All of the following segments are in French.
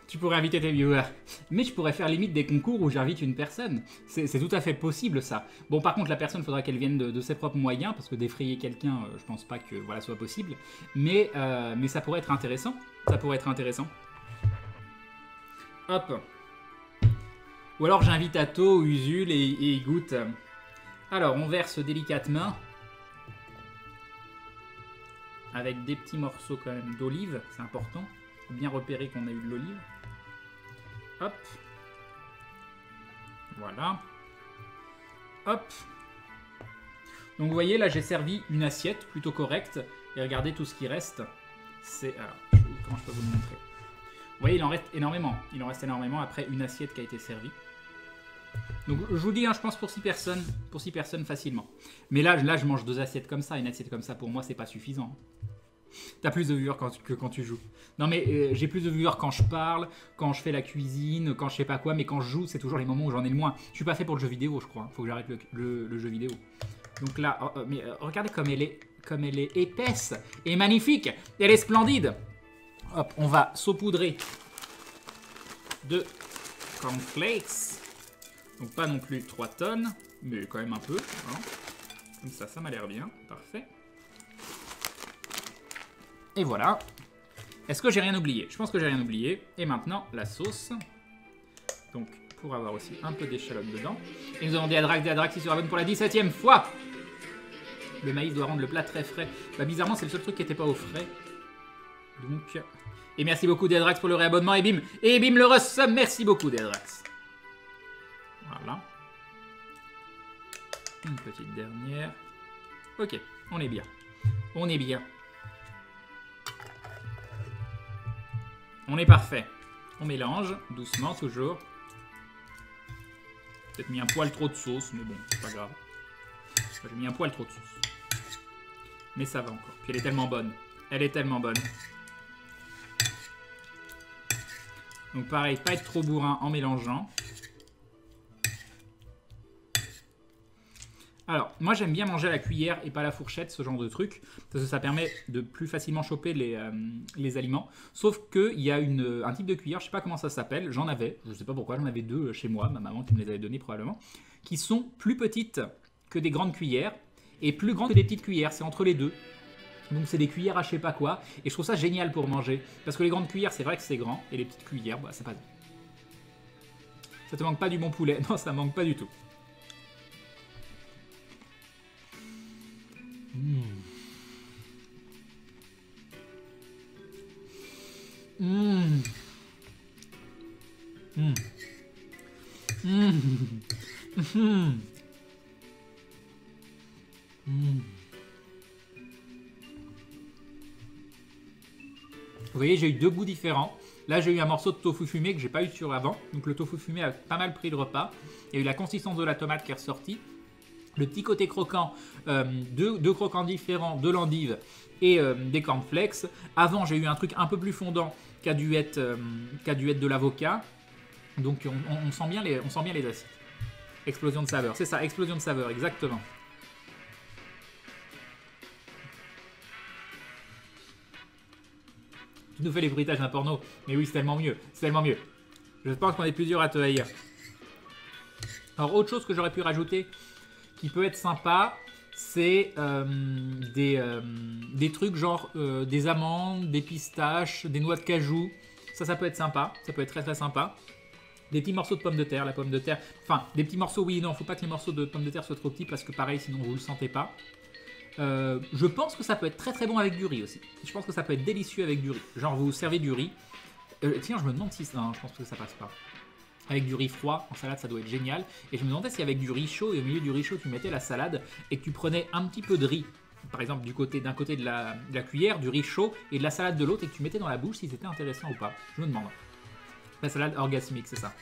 Tu pourrais inviter tes viewers. Mais je pourrais faire limite des concours où j'invite une personne. C'est tout à fait possible, ça. Bon, par contre, la personne, il faudra qu'elle vienne de ses propres moyens, parce que défrayer quelqu'un, je pense pas que voilà soit possible. Mais ça pourrait être intéressant. Ça pourrait être intéressant. Hop. Ou alors j'invite Atto, Usul et il goûte. Alors, on verse délicatement. Avec des petits morceaux quand même d'olive, c'est important. Faut bien repérer qu'on a eu de l'olive. Hop. Voilà. Hop. Donc vous voyez, là j'ai servi une assiette plutôt correcte. Et regardez tout ce qui reste. C'est... Alors, comment je peux vous le montrer? Vous voyez, il en reste énormément. Il en reste énormément après une assiette qui a été servie. Donc je vous dis, hein, je pense pour 6 personnes. Pour 6 personnes facilement. Mais là je mange 2 assiettes comme ça. Une assiette comme ça, pour moi, c'est pas suffisant. T'as plus de viewers que quand tu joues. Non mais j'ai plus de viewers quand je parle, quand je fais la cuisine, quand je sais pas quoi, mais quand je joue, c'est toujours les moments où j'en ai le moins. Je suis pas fait pour le jeu vidéo, je crois. Faut que j'arrête le jeu vidéo. Donc là, regardez comme elle est épaisse et magnifique. Elle est splendide. Hop, on va saupoudrer de cornflakes. Donc pas non plus 3 tonnes, mais quand même un peu. Hein. Comme ça m'a l'air bien. Parfait. Et voilà. Est-ce que j'ai rien oublié? Je pense que j'ai rien oublié. Et maintenant, la sauce. Donc, pour avoir aussi un peu d'échalote dedans. Et nous avons des Adrax qui se abonne pour la 17e fois. Le maïs doit rendre le plat très frais. Bah, bizarrement, c'est le seul truc qui n'était pas au frais. Donc... Et merci beaucoup Deadrax pour le réabonnement. Et bim le resum. Merci beaucoup Deadrax. Voilà. Une petite dernière. Ok, on est bien. On est bien. On est parfait. On mélange, doucement toujours. Peut-être mis un poil trop de sauce, mais bon, c'est pas grave. J'ai mis un poil trop de sauce. Mais ça va encore. Puis elle est tellement bonne. Elle est tellement bonne. Donc pareil, pas être trop bourrin en mélangeant. Alors, moi j'aime bien manger à la cuillère et pas à la fourchette, ce genre de truc, parce que ça permet de plus facilement choper les aliments. Sauf qu'il y a un type de cuillère, je sais pas comment ça s'appelle, j'en avais, je sais pas pourquoi, j'en avais 2 chez moi, ma maman qui me les avait données probablement, qui sont plus petites que des grandes cuillères et plus grandes que des petites cuillères, c'est entre les deux. Donc c'est des cuillères à je sais pas quoi, et je trouve ça génial pour manger, parce que les grandes cuillères c'est vrai que c'est grand, et les petites cuillères, bah c'est pas... Ça te manque pas du bon poulet, non ça manque pas du tout. Mmh. Mmh. Mmh. Mmh. Mmh. Mmh. Vous voyez, j'ai eu 2 goûts différents. Là, j'ai eu un morceau de tofu fumé que j'ai pas eu sur avant. Donc le tofu fumé a pas mal pris le repas. Il y a eu la consistance de la tomate qui est ressortie. Le petit côté croquant, deux croquants différents, de l'endive et des cornflakes. Avant, j'ai eu un truc un peu plus fondant qu'a dû être de l'avocat. Donc on sent bien les acides. Explosion de saveur, c'est ça, explosion de saveur, exactement. Tu nous fais les bruitages d'un porno. Mais oui, c'est tellement mieux, c'est tellement mieux. Je pense qu'on est plusieurs à te haïr. Alors, autre chose que j'aurais pu rajouter, qui peut être sympa, c'est des trucs genre des amandes, des pistaches, des noix de cajou. Ça peut être sympa. Ça peut être très très sympa. Des petits morceaux de pommes de terre. La pomme de terre. Enfin, des petits morceaux, oui, non, faut pas que les morceaux de pommes de terre soient trop petits parce que pareil, sinon vous le sentez pas. Je pense que ça peut être très très bon avec du riz aussi. Je pense que ça peut être délicieux avec du riz. Genre, vous servez du riz. Tiens, je me demande si... Non, je pense que ça passe pas. Avec du riz froid, en salade, ça doit être génial. Et je me demandais si avec du riz chaud, et au milieu du riz chaud, tu mettais la salade et que tu prenais un petit peu de riz. Par exemple, d'un côté de la cuillère, du riz chaud et de la salade de l'autre et que tu mettais dans la bouche si c'était intéressant ou pas. Je me demande. La salade orgasmique, c'est ça.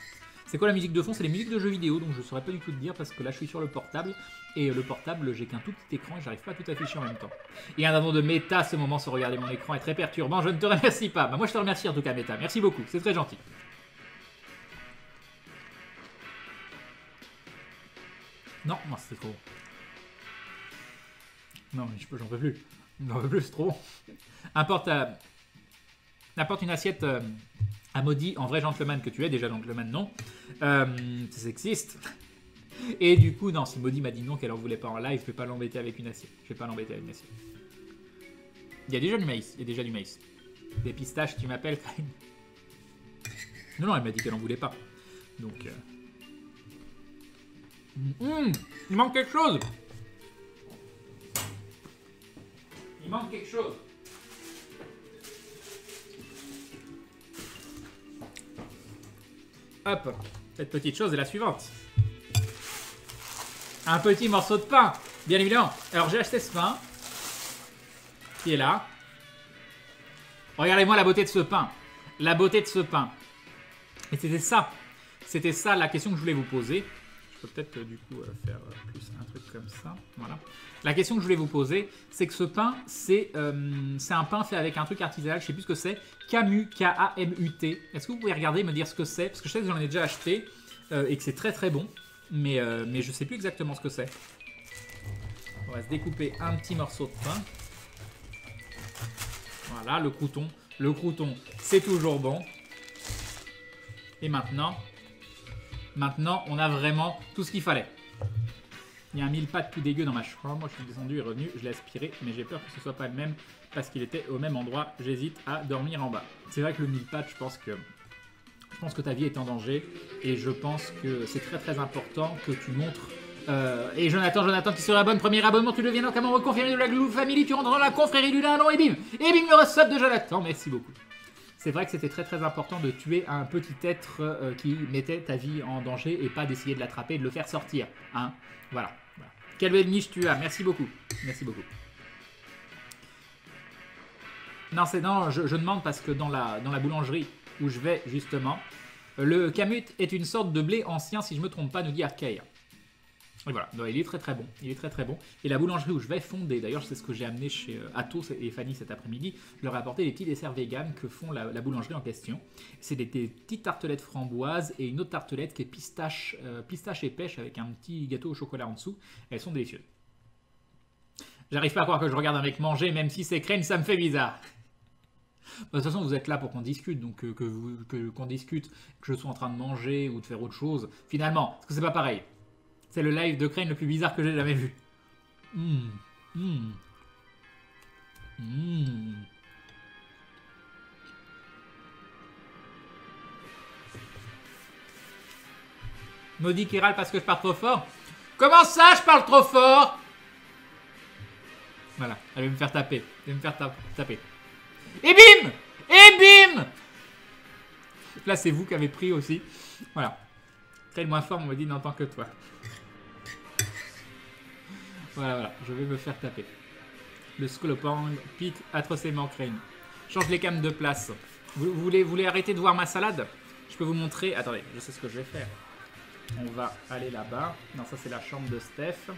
C'est quoi la musique de fond? C'est les musiques de jeux vidéo, donc je saurais pas du tout te dire parce que là je suis sur le portable. Et le portable, j'ai qu'un tout petit écran et j'arrive pas à tout afficher en même temps. Et un addon de méta, ce moment sur regarder mon écran est très perturbant. Je ne te remercie pas. Bah, moi je te remercie en tout cas, méta. Merci beaucoup, c'est très gentil. Non, c'est trop. Non, mais j'en peux plus. J'en peux plus, c'est trop. Un portable. Apporte une assiette à Maudit en vrai gentleman que tu es. Déjà gentleman, non. C'est sexiste. Et du coup, non, si Maudit m'a dit non, qu'elle en voulait pas en live, je vais pas l'embêter avec une assiette. Je vais pas l'embêter avec une assiette. Il y a déjà du maïs. Il y a déjà du maïs. Des pistaches, tu m'appelles, Karine? Non, non, elle m'a dit qu'elle en voulait pas. Donc... il manque quelque chose. Il manque quelque chose. Hop, cette petite chose est la suivante. Un petit morceau de pain, bien évidemment. Alors j'ai acheté ce pain, qui est là. Regardez-moi la beauté de ce pain. La beauté de ce pain. Et c'était ça la question que je voulais vous poser. Je peux peut-être du coup faire plus un truc comme ça. Voilà. La question que je voulais vous poser, c'est que ce pain, c'est un pain fait avec un truc artisanal, je sais plus ce que c'est. Kamut, K-A-M-U-T. Est-ce que vous pouvez regarder et me dire ce que c'est? Parce que je sais que j'en ai déjà acheté et que c'est très très bon. Mais je sais plus exactement ce que c'est. On va se découper un petit morceau de pain. Voilà, le crouton. Le crouton, c'est toujours bon. Et maintenant, on a vraiment tout ce qu'il fallait. Il y a un mille-pattes tout dégueu dans ma chambre. Moi, je suis descendu et revenu. Je l'ai aspiré, mais j'ai peur que ce soit pas le même parce qu'il était au même endroit. J'hésite à dormir en bas. C'est vrai que le mille-pattes, je pense que ta vie est en danger. Et je pense que c'est très très important que tu montres. Et Jonathan, tu seras bonne premier abonnement. Tu deviens donc un membre confirmé de la Glou Family. Tu rentres dans la confrérie du dindon et bim. Et bim, le resub de Jonathan. Merci beaucoup. C'est vrai que c'était très très important de tuer un petit être qui mettait ta vie en danger et pas d'essayer de l'attraper et de le faire sortir. Hein, voilà. Quelle belle niche tu as. Merci beaucoup. Merci beaucoup. Non, je demande parce que dans la boulangerie où je vais justement, le kamut est une sorte de blé ancien, si je ne me trompe pas, nous dit Arcade. Et voilà, donc, il est très très bon. Il est très très bon. Et la boulangerie où je vais fonder, d'ailleurs, c'est ce que j'ai amené chez Athos et Fanny cet après-midi. Je leur ai apporté des petits desserts vegan que font la boulangerie en question. C'est des petites tartelettes framboises et une autre tartelette qui est pistache et pêche avec un petit gâteau au chocolat en dessous. Elles sont délicieuses. J'arrive pas à croire que je regarde un mec manger, même si c'est crème, ça me fait bizarre. De toute façon, vous êtes là pour qu'on discute, donc qu'on discute, que je sois en train de manger ou de faire autre chose. Finalement, parce que c'est pas pareil. C'est le live de Crane le plus bizarre que j'ai jamais vu. Maudit qui râle parce que je parle trop fort. Comment ça, je parle trop fort? Voilà, elle va me faire taper. Elle va me faire taper. Et bim! Et bim! Là, c'est vous qui avez pris aussi. Voilà. Crane moins fort, on me dit n'entend que toi. Voilà, je vais me faire taper. Le Scolopang pique atrocement Crane. Change les cams de place. Vous voulez arrêter de voir ma salade? Je peux vous montrer. Attendez, je sais ce que je vais faire. On va aller là-bas. Non, ça c'est la chambre de Steph.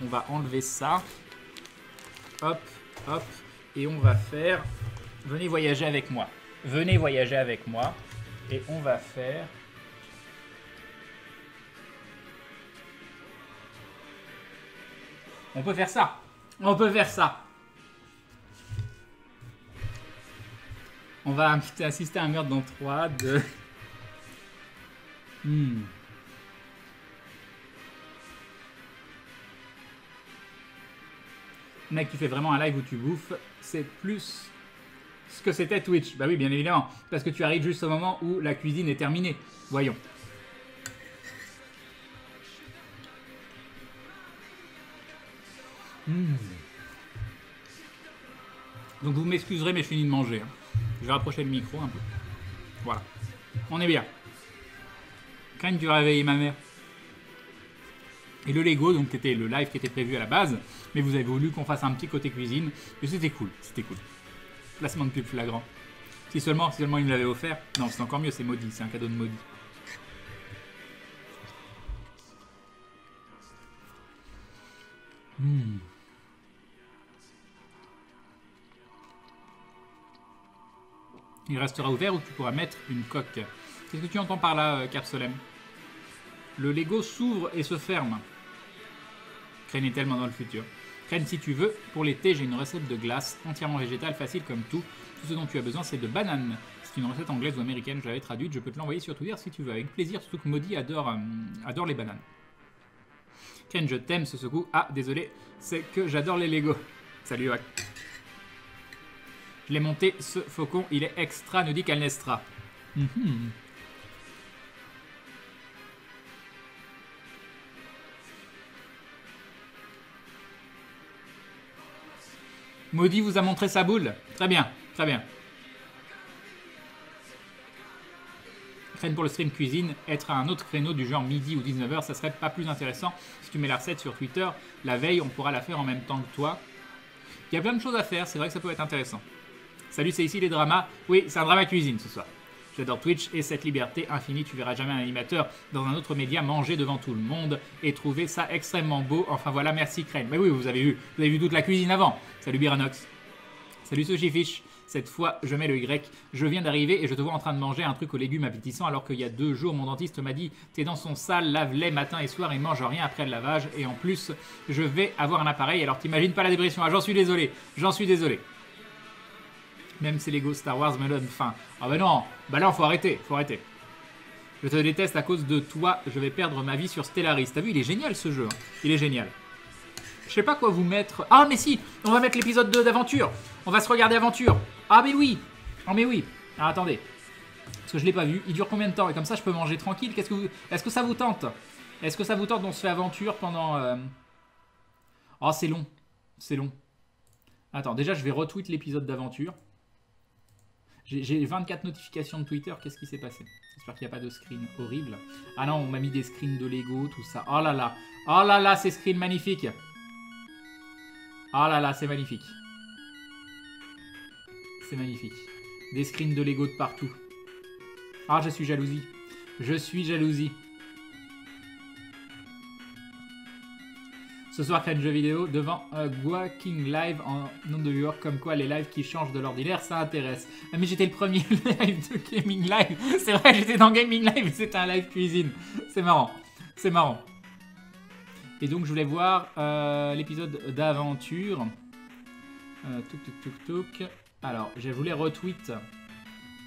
On va enlever ça. Hop, hop. Et on va faire... Venez voyager avec moi. Venez voyager avec moi. Et on va faire... On peut faire ça. On peut faire ça. On va assister à un meurtre dans 3, 2... Mec, tu fais vraiment un live où tu bouffes. C'est plus ce que c'était Twitch. Bah oui, bien évidemment. Parce que tu arrives juste au moment où la cuisine est terminée. Voyons. Donc vous m'excuserez, mais je finis de manger. Hein. Je vais rapprocher le micro un peu. Voilà. On est bien. Crane, tu vas réveiller ma mère. Et le Lego, donc c'était le live qui était prévu à la base, mais vous avez voulu qu'on fasse un petit côté cuisine, et c'était cool, c'était cool. Placement de pub flagrant. Si seulement il me l'avait offert. Non, c'est encore mieux, c'est maudit, c'est un cadeau de maudit. Il restera ouvert ou tu pourras mettre une coque. Qu'est-ce que tu entends par là, Capsolem? Le Lego s'ouvre et se ferme. Crane est tellement dans le futur. Crème, si tu veux, pour l'été, j'ai une recette de glace entièrement végétale, facile comme tout. Tout ce dont tu as besoin, c'est de bananes. C'est une recette anglaise ou américaine, je l'avais traduite. Je peux te l'envoyer sur Twitter si tu veux, avec plaisir, surtout que Maudit adore les bananes. Ken, je t'aime, ce secours. Ah, désolé, c'est que j'adore les Lego. Salut, ouais. Je l'ai monté, ce faucon, il est extra, nous dit Calnestra. Maudit vous a montré sa boule. Très bien, très bien. Crème pour le stream cuisine, être à un autre créneau du genre midi ou 19h, ça serait pas plus intéressant. Si tu mets la recette sur Twitter, la veille, on pourra la faire en même temps que toi. Il y a plein de choses à faire, c'est vrai que ça peut être intéressant. Salut, c'est ici les dramas. Oui, c'est un drama cuisine ce soir. J'adore Twitch et cette liberté infinie. Tu verras jamais un animateur dans un autre média manger devant tout le monde et trouver ça extrêmement beau. Enfin voilà, merci Crane. Mais oui, vous avez vu toute la cuisine avant. Salut Biranox. Salut Sushi Fish. Cette fois, je mets le Y. Je viens d'arriver et je te vois en train de manger un truc aux légumes appétissants alors qu'il y a 2 jours, mon dentiste m'a dit « Tes dents sont sales, lave-les matin et soir et mange rien après le lavage. Et en plus, je vais avoir un appareil. Alors t'imagines pas la dépression. Ah, j'en suis désolé. J'en suis désolé. » Même ces Lego Star Wars me donnent faim. Ah bah non, bah là faut arrêter, faut arrêter. Je te déteste à cause de toi, je vais perdre ma vie sur Stellaris. T'as vu, il est génial ce jeu, hein. Il est génial. Je sais pas quoi vous mettre... Ah mais si, on va mettre l'épisode 2 d'Aventure. On va se regarder Aventure. Ah mais oui. Ah mais oui. Alors attendez. Parce que je l'ai pas vu. Il dure combien de temps? Et comme ça je peux manger tranquille. Est-ce que ça vous tente? Est-ce que ça vous tente? On se fait Aventure pendant... Oh c'est long. C'est long. Attends, déjà je vais retweet l'épisode d'Aventure. J'ai 24 notifications de Twitter, qu'est-ce qui s'est passé? J'espère qu'il n'y a pas de screen horrible. Ah non, on m'a mis des screens de Lego, tout ça. Oh là là, oh là là, ces screens magnifiques. Oh là là, c'est magnifique. C'est magnifique. Des screens de Lego de partout. Ah, je suis jalousie. Je suis jalousie. Ce soir, un jeu vidéo devant Walking Live en New York, comme quoi les lives qui changent de l'ordinaire, ça intéresse. Ah, mais j'étais le premier live de Gaming Live. C'est vrai, j'étais dans Gaming Live, c'était un live cuisine. C'est marrant, c'est marrant. Et donc, je voulais voir l'épisode d'Aventure. Alors, je voulais retweet.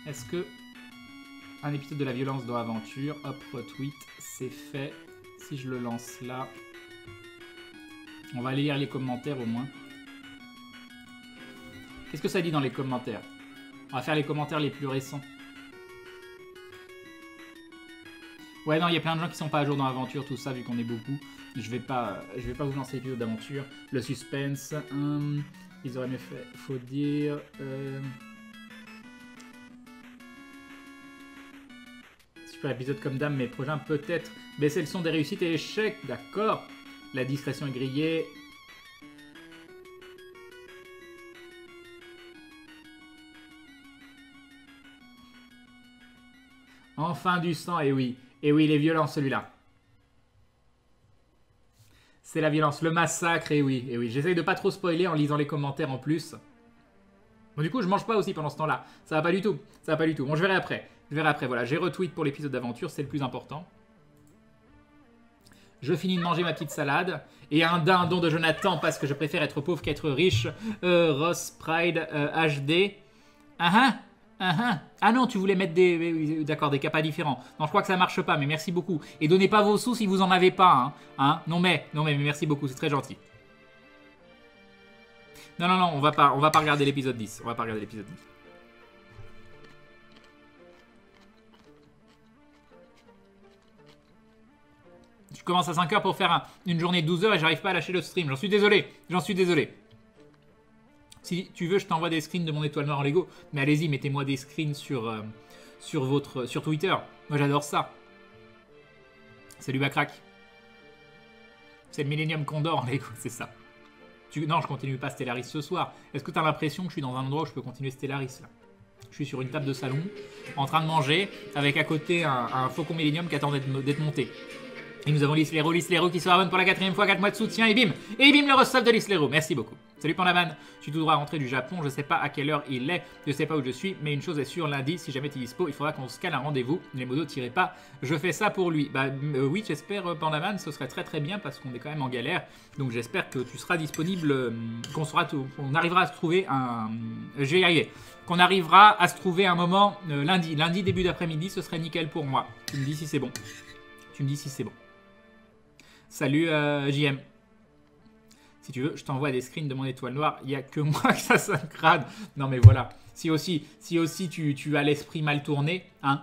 Est-ce que un épisode de la violence dans Aventure, hop, retweet, c'est fait. Si je le lance là... On va aller lire les commentaires au moins. Qu'est-ce que ça dit dans les commentaires? On va faire les commentaires les plus récents. Ouais, non, il y a plein de gens qui sont pas à jour dans l'aventure, tout ça, vu qu'on est beaucoup. Je vais pas vous lancer l'épisode d'aventure. Le suspense. Ils auraient mieux fait. Faut dire. Super épisode comme dame, mais prochain peut-être baisser le son des réussites et échecs. D'accord. La discrétion est grillée. Enfin du sang, et oui. Et oui, il est violent celui-là. C'est la violence, le massacre, et oui. Et oui, j'essaye de pas trop spoiler en lisant les commentaires en plus. Bon, du coup, je mange pas aussi pendant ce temps-là. Ça va pas du tout. Ça va pas du tout. Bon, je verrai après. Je verrai après, voilà. J'ai retweet pour l'épisode d'aventure, c'est le plus important. Je finis de manger ma petite salade. Et un dindon de Jonathan parce que je préfère être pauvre qu'être riche. Ross Pride HD. Ah non, tu voulais mettre des... D'accord, des capas différents. Non, je crois que ça marche pas, mais merci beaucoup. Et donnez pas vos sous si vous en avez pas. Non mais merci beaucoup, c'est très gentil. Non, on va pas regarder l'épisode 10. On va pas regarder l'épisode 10. Je commence à 5h pour faire une journée de 12h et j'arrive pas à lâcher le stream. J'en suis désolé. J'en suis désolé. Si tu veux, je t'envoie des screens de mon étoile noire en Lego. Mais allez-y, mettez-moi des screens sur Twitter. Moi, j'adore ça. Salut Bacrac. C'est le Millennium Condor en Lego, c'est ça. Non, je continue pas Stellaris ce soir. Est-ce que tu as l'impression que je suis dans un endroit où je peux continuer Stellaris là? Je suis sur une table de salon, en train de manger, avec à côté un faucon Millennium qui attend d'être monté. Et nous avons Lislero qui se abonne pour la 4ème fois, 4 mois de soutien, et bim, le resub de Lislero, merci beaucoup. Salut Pandaman, je suis tout droit rentré du Japon, je sais pas à quelle heure il est, je sais pas où je suis, mais une chose est sûre, lundi, si jamais tu es dispo, il faudra qu'on se cale un rendez-vous, les modos tirez pas, je fais ça pour lui. Bah oui, j'espère Pandaman, ce serait très bien, parce qu'on est quand même en galère, donc j'espère que tu seras disponible, qu'on arrivera à se trouver un... je vais y arriver. Qu'on arrivera à se trouver un moment lundi début d'après-midi, ce serait nickel pour moi. Tu me dis si c'est bon. Salut JM. Si tu veux, je t'envoie des screens de mon étoile noire. Il n'y a que moi que ça synchrane. Non mais voilà. Si aussi tu as l'esprit mal tourné, hein.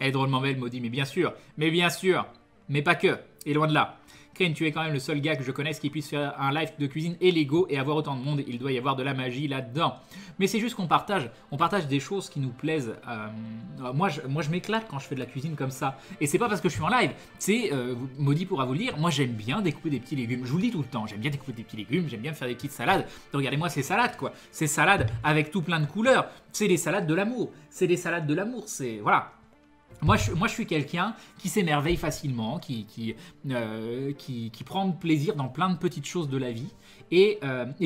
Elle est drôlement belle, maudit. Mais bien sûr. Mais pas que. Et loin de là. Crane, tu es quand même le seul gars que je connaisse qui puisse faire un live de cuisine et Lego et avoir autant de monde. Il doit y avoir de la magie là-dedans. Mais c'est juste qu'on partage des choses qui nous plaisent. Moi, je m'éclate quand je fais de la cuisine comme ça. Et c'est pas parce que je suis en live. C'est, Maudit pourra vous le dire, moi j'aime bien découper des petits légumes. Je vous le dis tout le temps, j'aime bien découper des petits légumes, j'aime bien faire des petites salades. Donc, regardez-moi ces salades, quoi. Ces salades avec tout plein de couleurs. C'est les salades de l'amour. C'est, voilà. Moi, je suis quelqu'un qui s'émerveille facilement, qui prend plaisir dans plein de petites choses de la vie. Et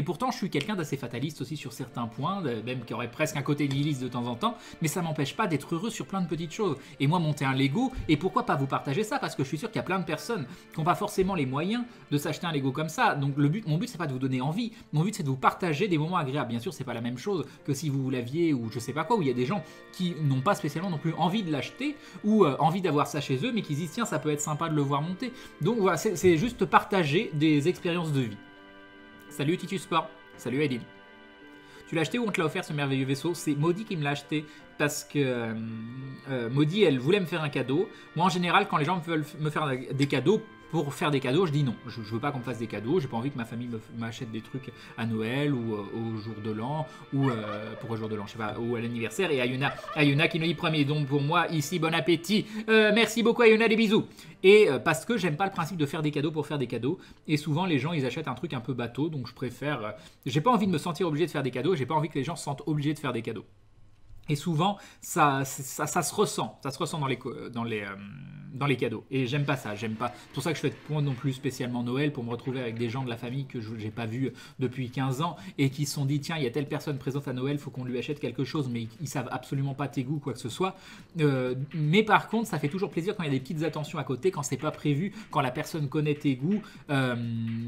pourtant, je suis quelqu'un d'assez fataliste aussi sur certains points, même qui aurait presque un côté nihiliste de temps en temps, mais ça m'empêche pas d'être heureux sur plein de petites choses. Et moi, monter un Lego, et pourquoi pas vous partager ça? Parce que je suis sûr qu'il y a plein de personnes qui n'ont pas forcément les moyens de s'acheter un Lego comme ça. Donc mon but, c'est pas de vous donner envie. Mon but, c'est de vous partager des moments agréables. Bien sûr, c'est pas la même chose que si vous l'aviez ou je sais pas quoi, où il y a des gens qui n'ont pas spécialement non plus envie de l'acheter ou envie d'avoir ça chez eux, mais qui se disent tiens, ça peut être sympa de le voir monter. Donc voilà, c'est juste partager des expériences de vie. Salut Titus Sport, salut Aidin. Tu l'as acheté ou on te l'a offert ce merveilleux vaisseau? C'est Maudit qui me l'a acheté parce que Maudit, elle voulait me faire un cadeau. Moi en général, quand les gens veulent me faire des cadeaux, pour faire des cadeaux, je dis non. Je veux pas qu'on me fasse des cadeaux, j'ai pas envie que ma famille m'achète des trucs à Noël ou au jour de l'an, ou pour au jour de l'an, je sais pas, ou à l'anniversaire. Et Ayuna qui nous dit premier don pour moi, ici, bon appétit. Merci beaucoup Ayuna, des bisous. Et parce que j'aime pas le principe de faire des cadeaux pour faire des cadeaux. Et souvent les gens ils achètent un truc un peu bateau, donc je préfère... j'ai pas envie de me sentir obligé de faire des cadeaux, j'ai pas envie que les gens se sentent obligés de faire des cadeaux. Et souvent, ça se ressent dans les cadeaux. Et j'aime pas ça, j'aime pas. C'est pour ça que je fais pas non plus spécialement Noël, pour me retrouver avec des gens de la famille que je n'ai pas vu depuis 15 ans et qui se sont dit tiens, il y a telle personne présente à Noël, faut qu'on lui achète quelque chose, mais ils savent absolument pas tes goûts, quoi que ce soit. Mais par contre, ça fait toujours plaisir quand il y a des petites attentions à côté, quand c'est pas prévu, quand la personne connaît tes goûts,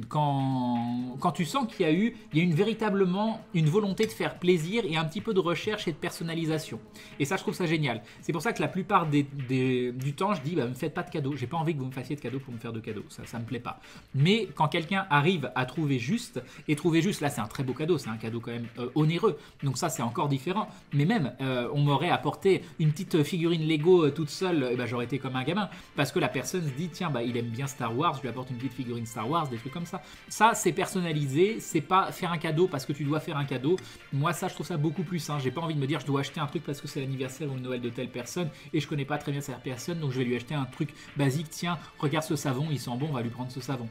quand tu sens qu'il y a véritablement une volonté de faire plaisir et un petit peu de recherche et de personnalisation. Et ça, je trouve ça génial. C'est pour ça que la plupart du temps, je dis, bah, me faites pas de cadeaux. J'ai pas envie que vous me fassiez de cadeaux pour me faire de cadeaux. Ça me plaît pas. Mais quand quelqu'un arrive à trouver juste, là, c'est un très beau cadeau. C'est un cadeau quand même onéreux. Donc ça, c'est encore différent. Mais même, on m'aurait apporté une petite figurine Lego toute seule, et bah, j'aurais été comme un gamin. Parce que la personne se dit, tiens, bah, il aime bien Star Wars, je lui apporte une petite figurine Star Wars, des trucs comme ça. Ça, c'est personnalisé. C'est pas faire un cadeau parce que tu dois faire un cadeau. Moi, ça, je trouve ça beaucoup plus sain. J'ai pas envie de me dire, je dois acheter un truc parce que c'est l'anniversaire ou le Noël de telle personne et je connais pas très bien cette personne, donc je vais lui acheter un truc basique. Tiens, regarde ce savon, il sent bon, on va lui prendre ce savon.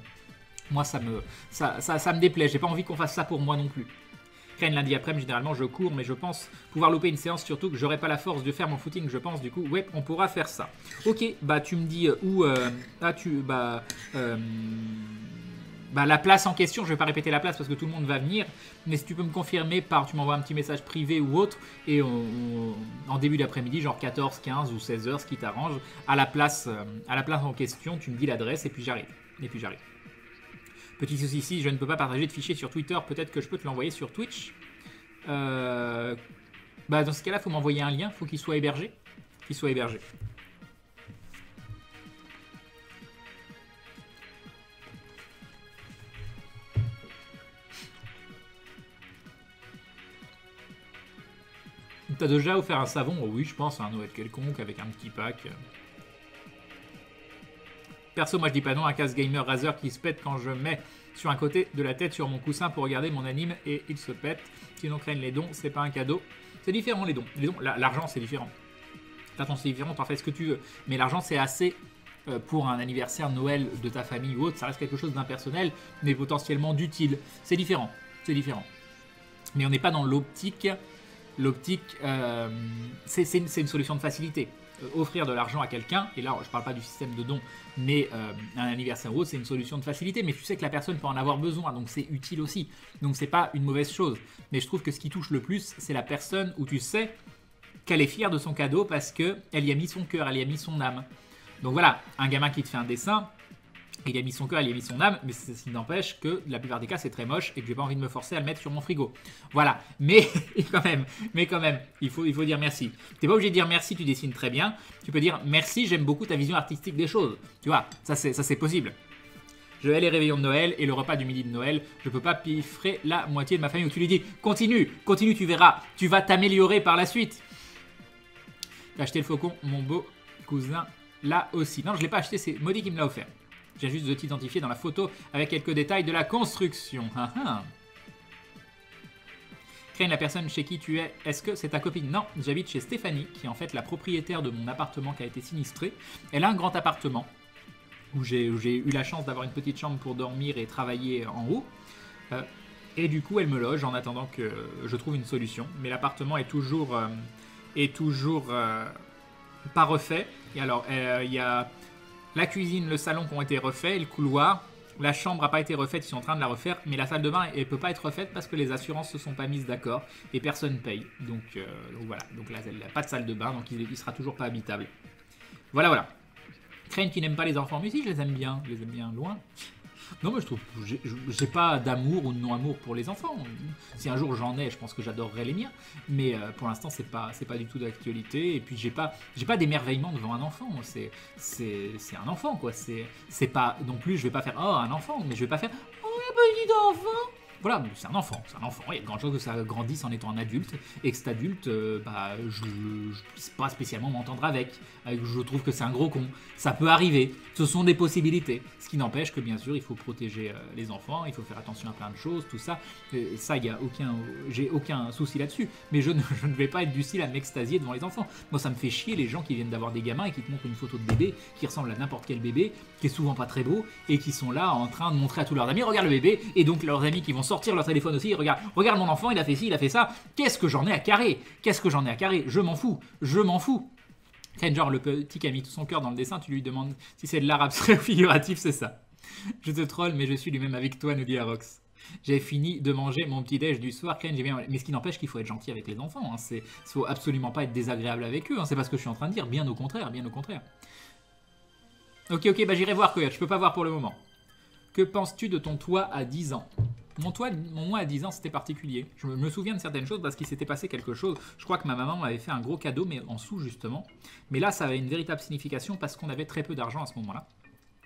Moi, ça me déplaît. J'ai pas envie qu'on fasse ça pour moi non plus. Crane, lundi après-midi, généralement je cours, mais je pense pouvoir louper une séance, surtout que j'aurai pas la force de faire mon footing, je pense. Du coup, ouais, on pourra faire ça. Ok, bah tu me dis où la place en question, je vais pas répéter la place parce que tout le monde va venir, mais si tu peux me confirmer tu m'envoies un petit message privé ou autre, et en début d'après-midi, genre 14, 15 ou 16 heures, ce qui t'arrange, à la place en question, tu me dis l'adresse et puis j'arrive. Petit souci ici, je ne peux pas partager de fichiers sur Twitter, peut-être que je peux te l'envoyer sur Twitch. Dans ce cas-là, il faut m'envoyer un lien, il faut qu'il soit hébergé. T'as déjà offert un savon? Oh oui, je pense, à un Noël quelconque avec un petit pack. Perso, moi je dis pas non à un casque gamer Razer qui se pète quand je mets sur un côté de la tête sur mon coussin pour regarder mon anime et il se pète. Sinon, craignent les dons, c'est pas un cadeau. C'est différent les dons. L'argent c'est différent. Attends, c'est différent, t'en fais ce que tu veux. Mais l'argent c'est assez pour un anniversaire, Noël de ta famille ou autre. Ça reste quelque chose d'impersonnel, mais potentiellement d'utile. C'est différent. Mais on n'est pas dans l'optique. C'est une solution de facilité. offrir de l'argent à quelqu'un, et là je parle pas du système de don, mais un anniversaire ou autre, c'est une solution de facilité, mais tu sais que la personne peut en avoir besoin, donc c'est utile aussi. Donc c'est pas une mauvaise chose. Mais je trouve que ce qui touche le plus, c'est la personne où tu sais qu'elle est fière de son cadeau parce qu'elle y a mis son cœur, elle y a mis son âme. Donc voilà, un gamin qui te fait un dessin, il a mis son cœur, il a mis son âme, mais ce qui n'empêche que la plupart des cas c'est très moche et que j'ai pas envie de me forcer à le mettre sur mon frigo. Voilà, mais quand même, il faut dire merci. T'es pas obligé de dire merci, tu dessines très bien. Tu peux dire merci, j'aime beaucoup ta vision artistique des choses. Tu vois, ça c'est possible. Je hais les réveillons de Noël et le repas du midi de Noël. Je peux pas piffrer la moitié de ma famille. Où tu lui dis continue, tu verras, tu vas t'améliorer par la suite. J'ai acheté le faucon, mon beau cousin là aussi. Non, je l'ai pas acheté, c'est Maudit qui me l'a offert. J'ai juste de t'identifier dans la photo avec quelques détails de la construction. Crane, la personne chez qui tu es, est-ce que c'est ta copine? Non, j'habite chez Stéphanie, qui est en fait la propriétaire de mon appartement qui a été sinistré. Elle a un grand appartement où j'ai eu la chance d'avoir une petite chambre pour dormir et travailler en haut. Et du coup, elle me loge en attendant que je trouve une solution. Mais l'appartement est toujours pas refait. Et alors, il y a la cuisine, le salon qui ont été refaits, et le couloir. La chambre n'a pas été refaite, ils sont en train de la refaire, mais la salle de bain ne peut pas être refaite parce que les assurances ne se sont pas mises d'accord et personne paye. Donc voilà, donc là, il n'a pas de salle de bain, donc il ne sera toujours pas habitable. Voilà. Crane qui n'aime pas les enfants, mais si, je les aime bien loin. Non, mais je trouve j'ai pas d'amour ou de non-amour pour les enfants. Si un jour j'en ai, je pense que j'adorerais les miens. Mais pour l'instant, c'est pas du tout d'actualité. Et puis j'ai pas d'émerveillement devant un enfant. C'est un enfant, quoi. C'est pas non plus. Je vais pas faire un enfant, mais je vais pas faire un petit enfant. Voilà, c'est un enfant. Il y a de grandes chances que ça grandisse en étant un adulte et que cet adulte, je ne puisse pas spécialement m'entendre avec. Je trouve que c'est un gros con. Ça peut arriver. Ce sont des possibilités. Ce qui n'empêche que, bien sûr, il faut protéger les enfants, il faut faire attention à plein de choses, tout ça. Ça, j'ai aucun souci là-dessus. Mais je ne vais pas être du style à m'extasier devant les enfants. Moi, ça me fait chier les gens qui viennent d'avoir des gamins et qui te montrent une photo de bébé qui ressemble à n'importe quel bébé, qui est souvent pas très beau, et qui sont là en train de montrer à tous leurs amis, regarde le bébé, et donc leurs amis qui vont sortir leur téléphone aussi, regarde mon enfant, il a fait ci, il a fait ça. Qu'est-ce que j'en ai à carrer? Je m'en fous. Genre le petit qui a mis tout son cœur dans le dessin, tu lui demandes si c'est de l'art abstrait ou figuratif, c'est ça. Je te troll, mais je suis du même avec toi, nous dit Arox. J'ai fini de manger mon petit déj du soir, Ken, j'ai bien... Mais ce qui n'empêche qu'il faut être gentil avec les enfants, il faut absolument pas être désagréable avec eux, c'est pas ce que je suis en train de dire, bien au contraire. Ok, j'irai voir Coyote, je peux pas voir pour le moment. Que penses-tu de ton toit à 10 ans? Mon moi à 10 ans, c'était particulier. Je me souviens de certaines choses parce qu'il s'était passé quelque chose. Je crois que ma maman m'avait fait un gros cadeau, mais en sous justement. Mais là, ça avait une véritable signification parce qu'on avait très peu d'argent à ce moment-là.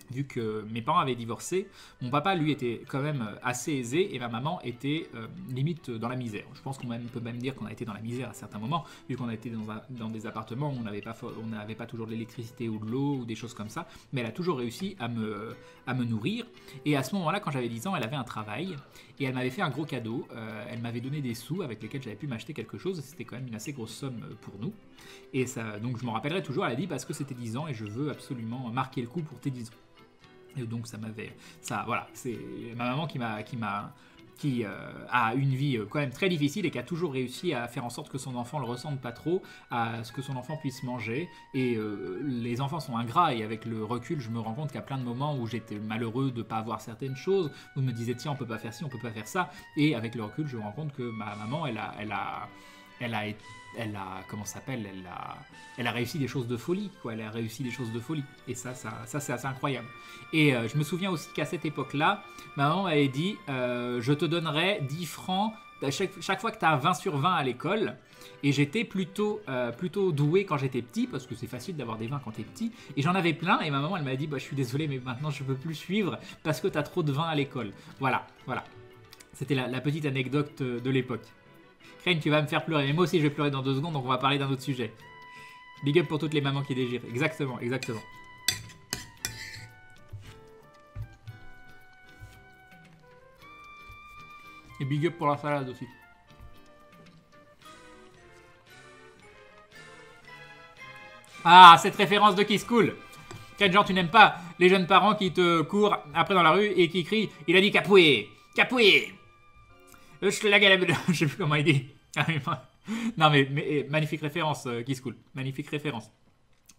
Vu que mes parents avaient divorcé, mon papa, lui, était quand même assez aisé et ma maman était limite dans la misère. Je pense qu'on peut même dire qu'on a été dans la misère à certains moments, vu qu'on a été dans des appartements où on n'avait pas toujours de l'électricité ou de l'eau ou des choses comme ça, mais elle a toujours réussi à me nourrir. Et à ce moment-là, quand j'avais 10 ans, elle avait un travail et elle m'avait fait un gros cadeau. Elle m'avait donné des sous avec lesquels j'avais pu m'acheter quelque chose. C'était quand même une assez grosse somme pour nous. Et ça, donc je m'en rappellerai toujours, elle a dit parce que c'était 10 ans et je veux absolument marquer le coup pour tes 10 ans. Et donc voilà, c'est ma maman qui a une vie quand même très difficile et qui a toujours réussi à faire en sorte que son enfant le ressente pas trop, à ce que son enfant puisse manger. Et les enfants sont ingrats et avec le recul, je me rends compte qu'il y a plein de moments où j'étais malheureux de pas avoir certaines choses, où je me disais tiens on peut pas faire ci, on peut pas faire ça. Et avec le recul, je me rends compte que ma maman, elle a réussi des choses de folie, quoi. Elle a réussi des choses de folie. Et ça c'est assez incroyable. Et je me souviens aussi qu'à cette époque-là, ma maman m'avait dit je te donnerai 10 francs chaque fois que tu as un 20 sur 20 à l'école. Et j'étais plutôt doué quand j'étais petit, parce que c'est facile d'avoir des 20 quand t'es petit. Et j'en avais plein, et ma maman, elle m'a dit je suis désolé, mais maintenant je peux plus suivre parce que t'as trop de 20 à l'école. Voilà. C'était la petite anecdote de l'époque. Crane, tu vas me faire pleurer. Mais moi aussi, je vais pleurer dans 2 secondes, donc on va parler d'un autre sujet. Big up pour toutes les mamans qui dégirent. Exactement. Et big up pour la salade aussi. Ah, cette référence de Kiss Cool. Quel genre tu n'aimes pas les jeunes parents qui te courent après dans la rue et qui crient « Il a dit capoué. Je sais plus comment il dit. Non mais magnifique référence, Kiss Cool. Magnifique référence.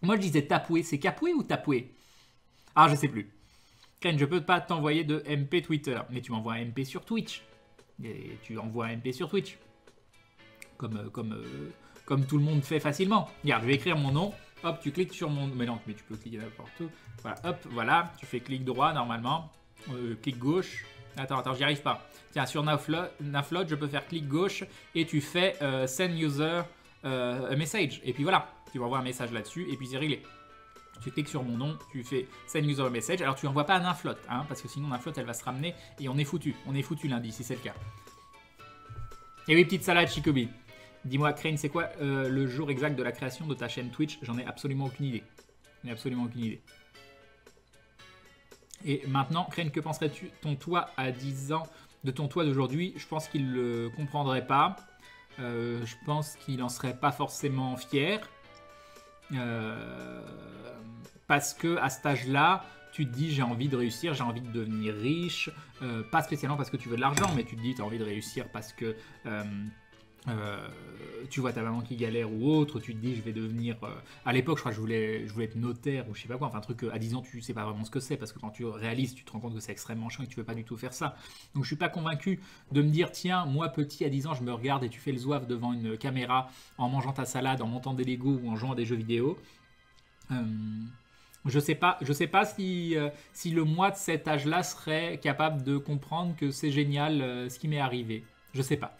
Moi, je disais tapoué. C'est capoué ou tapoué? Ah, je sais plus. Ken, je peux pas t'envoyer de MP Twitter. Mais tu m'envoies un MP sur Twitch. Et tu envoies un MP sur Twitch. Comme tout le monde fait facilement. Regarde, je vais écrire mon nom. Hop, tu cliques sur mon... Mais non, mais tu peux cliquer n'importe où. Voilà, hop, voilà. Tu fais clic droit, normalement. Clic gauche. Attends, j'y arrive pas. Tiens, sur Naflot, je peux faire clic gauche. Et tu fais Send User a Message. Et puis voilà, tu vas envoyer un message là-dessus. Et puis c'est réglé. Tu cliques sur mon nom, tu fais Send User a Message. Alors tu n'envoies pas à Naflot, hein, parce que sinon Naflot, elle va se ramener. Et on est foutu. On est foutu lundi, si c'est le cas. Et oui, petite salade, Chicobi. Dis-moi, Crane, c'est quoi le jour exact de la création de ta chaîne Twitch? J'en ai absolument aucune idée. J'en ai absolument aucune idée. Et maintenant, Crane, que penserais-tu ton toi à 10 ans de ton toi d'aujourd'hui? Je pense qu'il ne le comprendrait pas. Je pense qu'il n'en serait pas forcément fier. Parce que à cet âge-là, tu te dis j'ai envie de réussir, j'ai envie de devenir riche. Pas spécialement parce que tu veux de l'argent, mais tu te dis tu as envie de réussir parce que... tu vois ta maman qui galère ou autre, tu te dis je vais devenir... à l'époque, je crois que je voulais être notaire ou je sais pas quoi, enfin un truc à 10 ans, tu sais pas vraiment ce que c'est, parce que quand tu réalises, tu te rends compte que c'est extrêmement chiant et que tu veux pas du tout faire ça. Donc je suis pas convaincu de me dire tiens, moi petit à 10 ans, je me regarde et tu fais le zouave devant une caméra en mangeant ta salade, en montant des Lego ou en jouant à des jeux vidéo. Je sais pas si le moi de cet âge-là serait capable de comprendre que c'est génial ce qui m'est arrivé. Je sais pas.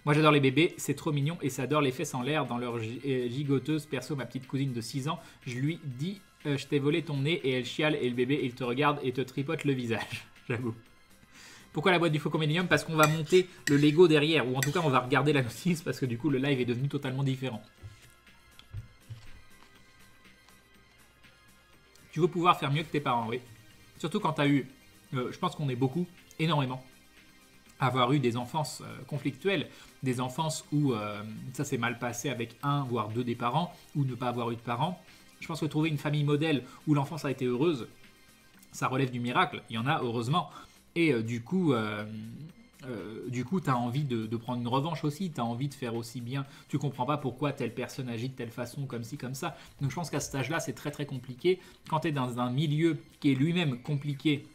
Moi j'adore les bébés, c'est trop mignon et ça adore les fesses en l'air dans leur gigoteuse. Perso, ma petite cousine de 6 ans, je lui dis je t'ai volé ton nez et elle chiale et le bébé il te regarde et te tripote le visage. J'avoue. Pourquoi la boîte du Faucon Millennium? Parce qu'on va monter le Lego derrière, ou en tout cas on va regarder la notice parce que du coup le live est devenu totalement différent. Tu veux pouvoir faire mieux que tes parents, oui. Surtout quand tu as eu, je pense qu'on est beaucoup, énormément, avoir eu des enfances conflictuelles, des enfances où ça s'est mal passé avec un, voire deux des parents, ou ne pas avoir eu de parents. Je pense que trouver une famille modèle où l'enfance a été heureuse, ça relève du miracle. Il y en a, heureusement. Et du coup, tu as envie de prendre une revanche aussi, tu as envie de faire aussi bien. Tu comprends pas pourquoi telle personne agit de telle façon, comme ci, comme ça. Donc je pense qu'à cet âge-là, c'est très très compliqué. Quand tu es dans un milieu qui est lui-même compliqué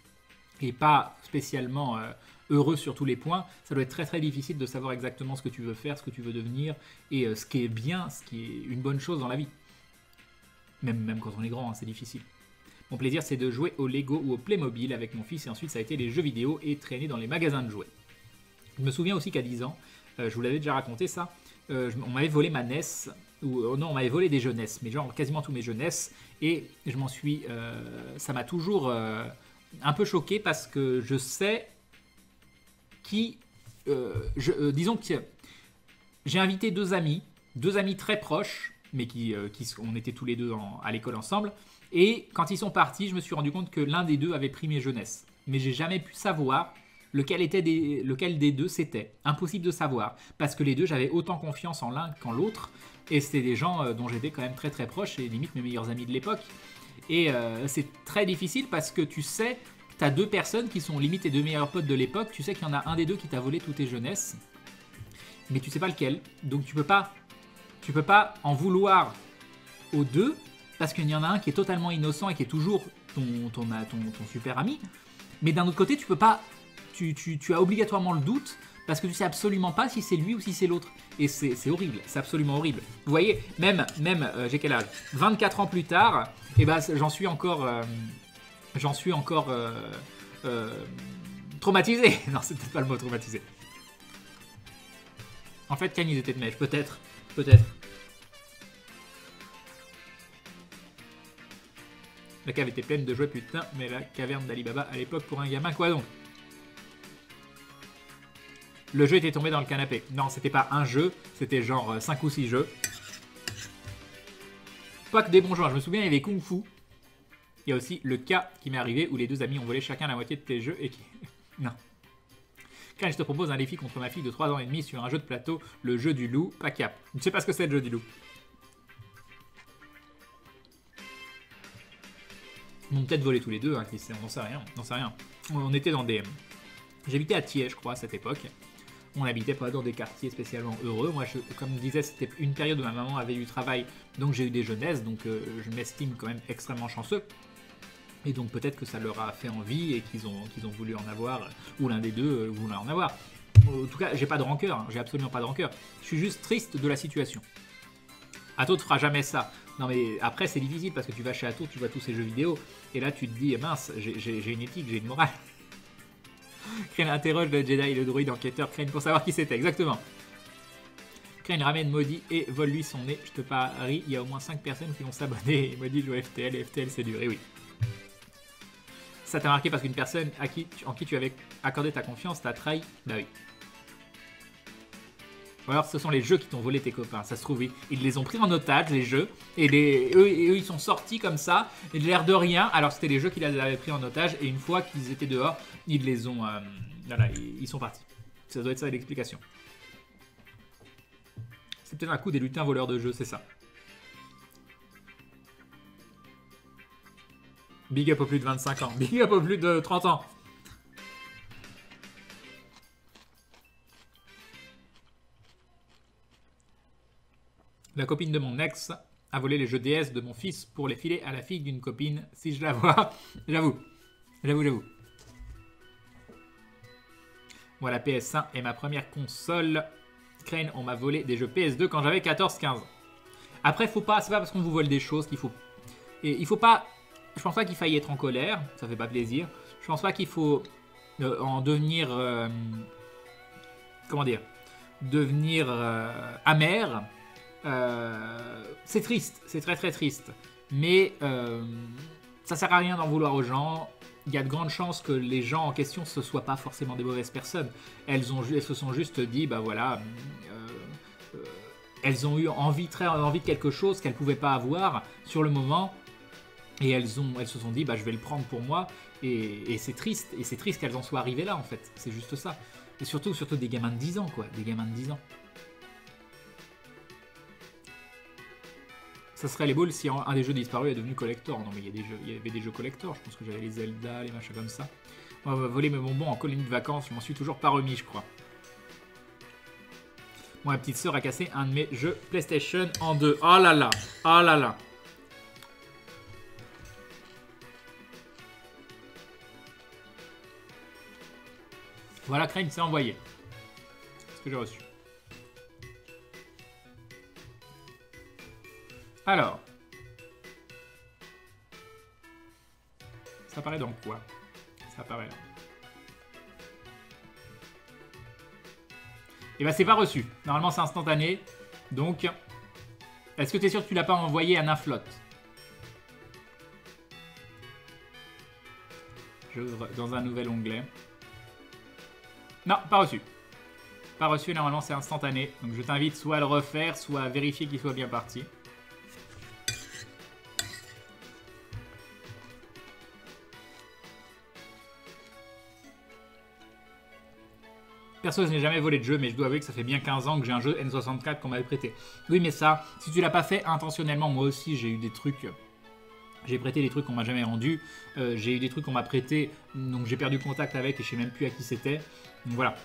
et pas spécialement heureux sur tous les points, ça doit être très très difficile de savoir exactement ce que tu veux faire, ce que tu veux devenir et ce qui est bien, ce qui est une bonne chose dans la vie. Même quand on est grand, hein, c'est difficile. Mon plaisir, c'est de jouer au Lego ou au Playmobil avec mon fils et ensuite ça a été les jeux vidéo et traîner dans les magasins de jouets. Je me souviens aussi qu'à 10 ans, je vous l'avais déjà raconté ça, on m'avait volé ma NES, non, on m'avait volé des jeux NES, mais genre quasiment tous mes jeux NES, et je m'en suis, ça m'a toujours un peu choqué parce que je sais qui, disons que j'ai invité deux amis très proches, mais on était tous les deux à l'école ensemble, et quand ils sont partis, je me suis rendu compte que l'un des deux avait pris mes jeux NES, mais j'ai jamais pu savoir lequel des deux c'était. Impossible de savoir. Parce que les deux, j'avais autant confiance en l'un qu'en l'autre. Et c'était des gens dont j'étais quand même très très proche et limite mes meilleurs amis de l'époque. Et c'est très difficile parce que tu sais que tu as deux personnes qui sont limite tes deux meilleurs potes de l'époque. Tu sais qu'il y en a un des deux qui t'a volé toutes tes jeunesses. Mais tu sais pas lequel. Donc tu peux pas en vouloir aux deux. Parce qu'il y en a un qui est totalement innocent et qui est toujours ton super ami. Mais d'un autre côté, tu peux pas... Tu as obligatoirement le doute parce que tu sais absolument pas si c'est lui ou si c'est l'autre. Et c'est horrible, c'est absolument horrible. Vous voyez, même j'ai quel âge? 24 ans plus tard, et ben j'en suis encore traumatisé. Non, c'est peut-être pas le mot traumatisé. En fait, Ken, ils étaient de mèche, peut-être. La cave était pleine de jouets, putain, mais la caverne d'Alibaba à l'époque pour un gamin, quoi donc? Le jeu était tombé dans le canapé. Non, c'était pas un jeu, c'était genre 5 ou 6 jeux. Pas que des bons joueurs. Je me souviens, il y avait Kung Fu. Il y a aussi le cas qui m'est arrivé où les deux amis ont volé chacun la moitié de tes jeux et qui... Non. Quand je te propose un défi contre ma fille de 3 ans et demi sur un jeu de plateau, le jeu du loup, pas cap. Je ne sais pas ce que c'est le jeu du loup. Ils m'ont peut-être volé tous les deux, hein, on n'en sait rien. On était dans des... J'habitais à Thiers, je crois, à cette époque. On n'habitait pas dans des quartiers spécialement heureux. Moi, comme je disais, c'était une période où ma maman avait eu du travail, donc j'ai eu des jeunesses, donc je m'estime quand même extrêmement chanceux. Et donc peut-être que ça leur a fait envie et qu'ils ont voulu en avoir, ou l'un des deux voulait en avoir. En tout cas, j'ai pas de rancœur, hein, j'ai absolument pas de rancœur. Je suis juste triste de la situation. Atto ne fera jamais ça. Non mais après c'est difficile parce que tu vas chez Atto, tu vois tous ces jeux vidéo, et là tu te dis, mince, j'ai une éthique, j'ai une morale. Crane interroge le Jedi et le druide enquêteur Crane pour savoir qui c'était, exactement. Crane ramène Maudit et vole lui son nez. Je te parie, il y a au moins 5 personnes qui vont s'abonner. Maudit joue FTL et FTL c'est dur, et oui. Ça t'a marqué parce qu'une personne en qui tu avais accordé ta confiance t'a trahi. Bah oui. Ou alors ce sont les jeux qui t'ont volé tes copains, ça se trouve, oui. Ils les ont pris en otage, les jeux, et eux, ils sont sortis comme ça, et de l'air de rien, alors c'était les jeux qui les avaient pris en otage, et une fois qu'ils étaient dehors, ils les ont... voilà, ils sont partis. Ça doit être ça l'explication. C'est peut-être un coup des lutins voleurs de jeux, c'est ça. Big up aux plus de 25 ans, big up aux plus de 30 ans. La copine de mon ex a volé les jeux DS de mon fils pour les filer à la fille d'une copine. Si je la vois, j'avoue. Moi, la PS1 est ma première console. Crane, on m'a volé des jeux PS2 quand j'avais 14-15 ans. Après, faut pas, c'est pas parce qu'on vous vole des choses qu'il faut... Et il faut pas... Je pense pas qu'il faille être en colère, ça fait pas plaisir. Je pense pas qu'il faut en devenir... comment dire, devenir amer. C'est triste, c'est très très triste. Mais ça sert à rien d'en vouloir aux gens. Il y a de grandes chances que les gens en question ce soient pas forcément des mauvaises personnes. Elles se sont juste dit, bah voilà, elles ont eu très envie de quelque chose qu'elles pouvaient pas avoir sur le moment. Et elles se sont dit, bah je vais le prendre pour moi. Et c'est triste. Et c'est triste qu'elles en soient arrivées là en fait. C'est juste ça. Et surtout des gamins de 10 ans quoi. Des gamins de 10 ans. Ça serait les balls si un des jeux disparus est devenu collector. Non mais il y avait des jeux collector. Je pense que j'avais les Zelda, les machins comme ça. On va voler mes bonbons en colonie de vacances. Je m'en suis toujours pas remis je crois. Moi, ma petite sœur a cassé un de mes jeux PlayStation en deux. Oh là là. Oh là là. Voilà, Crane s'est envoyé. C'est ce que j'ai reçu. Alors. Ça apparaît dans quoi? Ça apparaît là. Et bah c'est pas reçu. Normalement c'est instantané. Donc, est-ce que tu es sûr que tu l'as pas envoyé à Naflot? J'ouvre dans un nouvel onglet. Non, pas reçu. Pas reçu, normalement c'est instantané. Donc je t'invite soit à le refaire, soit à vérifier qu'il soit bien parti. Perso, je n'ai jamais volé de jeu, mais je dois avouer que ça fait bien 15 ans que j'ai un jeu N64 qu'on m'avait prêté. Oui, mais ça, si tu l'as pas fait intentionnellement, moi aussi j'ai eu des trucs... J'ai prêté des trucs qu'on m'a jamais rendus. J'ai eu des trucs qu'on m'a prêté, donc j'ai perdu contact avec et je sais même plus à qui c'était. Donc voilà.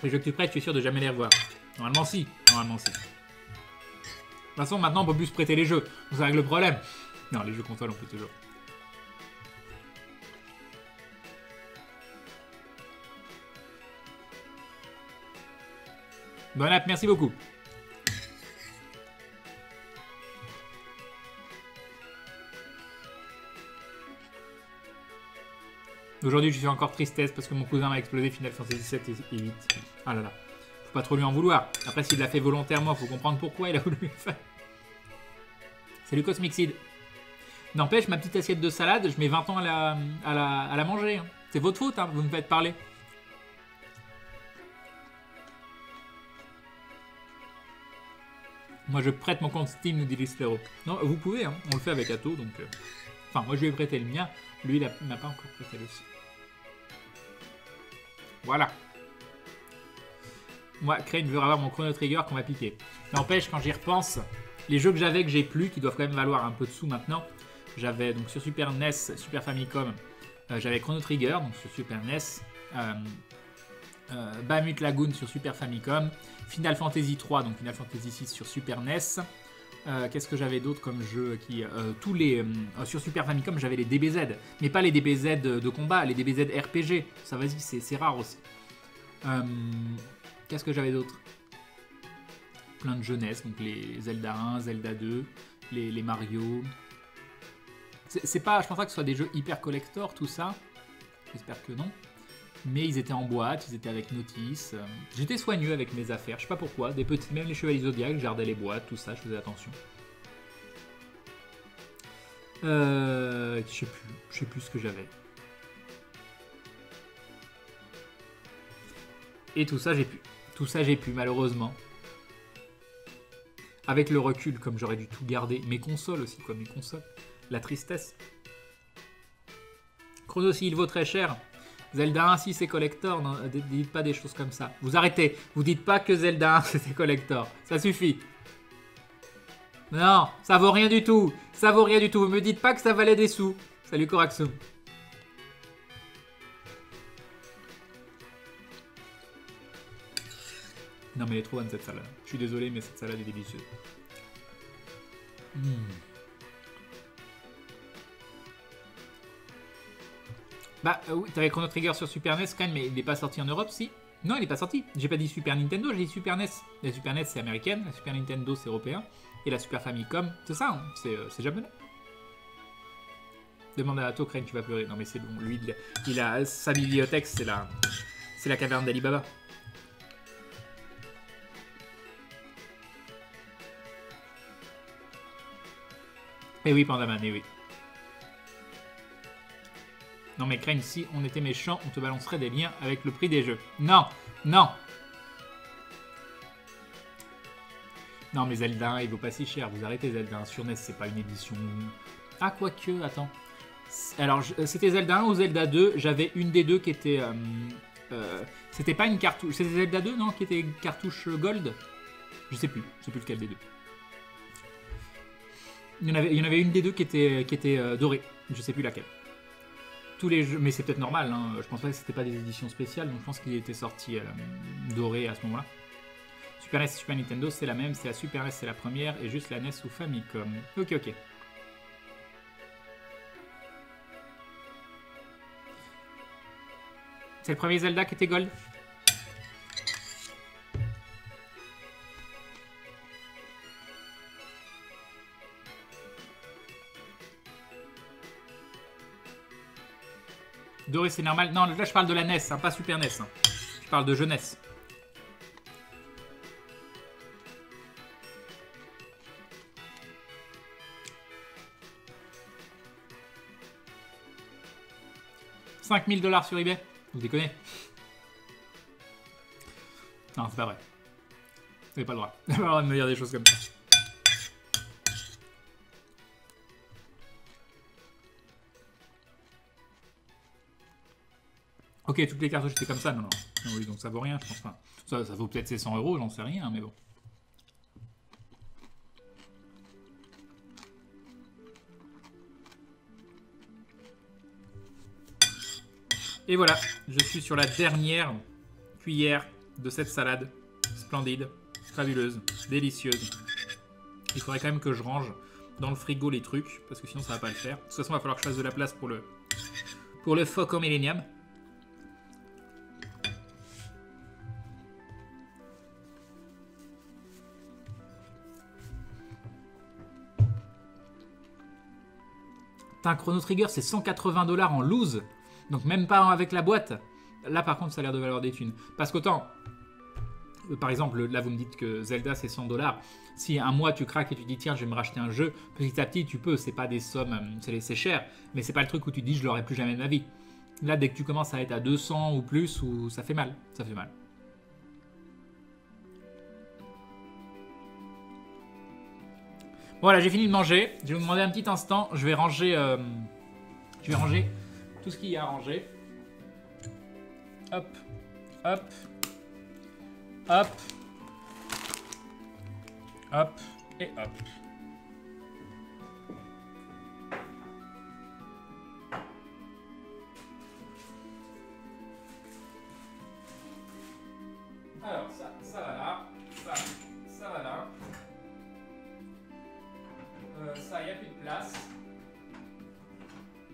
Les jeux que tu prêtes, tu es sûr de jamais les revoir? Normalement si. Normalement si. De toute façon, maintenant on peut plus se prêter les jeux. Donc ça règle le problème. Non, les jeux consoles on peut toujours. Bon app, merci beaucoup. Aujourd'hui, je suis encore tristesse parce que mon cousin m'a explosé Final Fantasy 7 et 8. Ah là là. Faut pas trop lui en vouloir. Après, s'il l'a fait volontairement, faut comprendre pourquoi il a voulu le faire. Salut Cosmixid. N'empêche, ma petite assiette de salade, je mets 20 ans à la manger. Hein. C'est votre faute, hein, vous me faites parler. Moi, je prête mon compte Steam, nous dit Lislero. Non, vous pouvez, hein. On le fait avec Atto, donc... Enfin, moi, je lui ai prêté le mien. Lui, il n'a pas encore prêté le sien. Voilà. Moi, Crane veut avoir mon Chrono Trigger qu'on m'a piqué. N'empêche, quand j'y repense, les jeux que j'avais, que j'ai plus, qui doivent quand même valoir un peu de sous maintenant, j'avais donc sur Super NES, Super Famicom, j'avais Chrono Trigger, donc sur Super NES, Bahamut Lagoon sur Super Famicom, Final Fantasy 3, donc Final Fantasy 6 sur Super NES. Qu'est-ce que j'avais d'autre comme jeu qui tous les sur Super Famicom j'avais les DBZ, mais pas les DBZ de combat, les DBZ RPG. Ça vas-y, c'est rare aussi. Qu'est-ce que j'avais d'autre? Plein de jeunesse, donc les Zelda 1, Zelda 2, les Mario. C'est pas, je pense pas que ce soit des jeux hyper collector tout ça. J'espère que non. Mais ils étaient en boîte, ils étaient avec notice. J'étais soigneux avec mes affaires, je sais pas pourquoi. Des petits, même les Chevaliers Zodiac, je gardais les boîtes, tout ça, je faisais attention. Je sais plus ce que j'avais. Et tout ça, j'ai pu. Tout ça, j'ai pu, malheureusement. Avec le recul, comme j'aurais dû tout garder. Mes consoles aussi, quoi, mes consoles. La tristesse. Chrono, s'il vaut très cher. Zelda 1, si c'est collector, non, dites pas des choses comme ça. Vous arrêtez. Vous dites pas que Zelda 1, c'était collector. Ça suffit. Non, ça vaut rien du tout. Ça vaut rien du tout. Vous me dites pas que ça valait des sous. Salut Koraxum. Non mais elle est trop bonne cette salade. Je suis désolé mais cette salade est délicieuse. Bah oui, t'avais Chrono Trigger sur Super NES quand même, mais il n'est pas sorti en Europe, si? Non, il n'est pas sorti. J'ai pas dit Super Nintendo, j'ai dit Super NES. La Super NES c'est américaine, la Super Nintendo c'est européen, et la Super Famicom, c'est ça, hein, c'est japonais. Demande à Tokren, tu vas pleurer. Non mais c'est bon, lui il a sa bibliothèque, c'est la caverne d'Alibaba. Eh oui, Pandaman, eh oui. Non mais Crane, si on était méchant, on te balancerait des liens avec le prix des jeux. Non, non. Non mais Zelda 1, il vaut pas si cher. Vous arrêtez Zelda 1 sur NES, c'est pas une édition... Ah, quoique, attends. Alors, c'était Zelda 1 ou Zelda 2. J'avais une des deux qui était... c'était pas une cartouche... C'était Zelda 2, non? Qui était une cartouche Gold? Je sais plus lequel des deux. Il y en avait une des deux qui était dorée. Je sais plus laquelle. Tous les jeux, mais c'est peut-être normal, hein. Je pense pas que c'était pas des éditions spéciales, donc je pense qu'il était sorti doré à ce moment-là. Super NES et Super Nintendo, c'est la même, c'est la Super NES, c'est la première, et juste la NES ou Famicom. Ok. C'est le premier Zelda qui était Gold. Doré, c'est normal. Non, là, je parle de la NES, hein, pas Super NES. Hein. Je parle de jeunesse. $5000 sur eBay. Vous déconnez? Non, c'est pas vrai. Vous n'avez pas le droit. Vous n'avez pas le droit de me dire des choses comme ça. Ok, toutes les cartouches étaient comme ça, non. Oui, donc ça vaut rien, je pense pas. Ça vaut peut-être ses 100 €, j'en sais rien, mais bon. Et voilà, je suis sur la dernière cuillère de cette salade. Splendide, fabuleuse, délicieuse. Il faudrait quand même que je range dans le frigo les trucs, parce que sinon ça va pas le faire. De toute façon, il va falloir que je fasse de la place pour le Foco Millennium. Putain, Chrono Trigger, c'est 180 $ en loose. Donc même pas avec la boîte. Là, par contre, ça a l'air de valoir des thunes. Parce qu'autant, par exemple, là, vous me dites que Zelda, c'est 100 $. Si un mois, tu craques et tu dis, tiens, je vais me racheter un jeu, petit à petit, tu peux. C'est pas des sommes, c'est cher. Mais c'est pas le truc où tu dis, je l'aurai plus jamais de ma vie. Là, dès que tu commences à être à 200 ou plus, ça fait mal. Ça fait mal. Voilà, j'ai fini de manger. Je vais vous demander un petit instant. Je vais ranger tout ce qu'il y a à ranger. Hop, hop, hop, hop et hop. Alors, ça va là. Ça va là. Ça, il n'y a plus de place.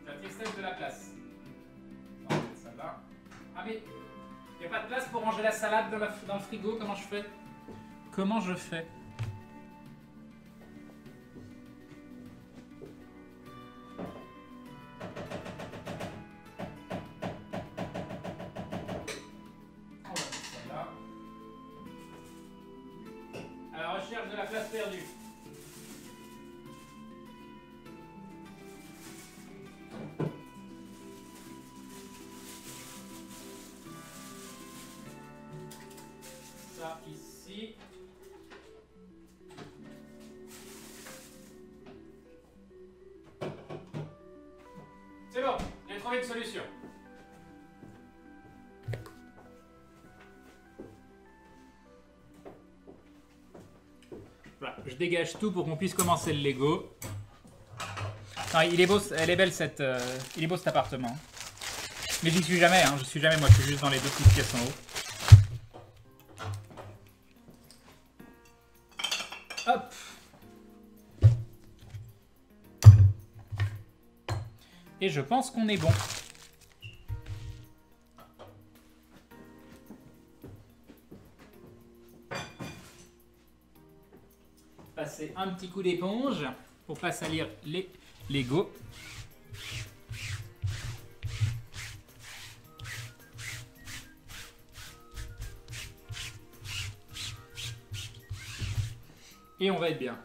La tristesse de la place. On va mettre ça là. Ah mais, il n'y a pas de place pour ranger la salade dans le frigo. Comment je fais? Comment je fais? On va mettre ça là. À la recherche de la place perdue. Ça ici. C'est bon, j'ai trouvé une solution. Voilà, je dégage tout pour qu'on puisse commencer le Lego. Non, il est beau, elle est belle il est beau cet appartement. Mais j'y suis jamais, hein, je suis jamais, moi je suis juste dans les deux petites pièces en haut. Hop. Et je pense qu'on est bon. Passer un petit coup d'éponge pour pas salir les Lego. Et on va être bien.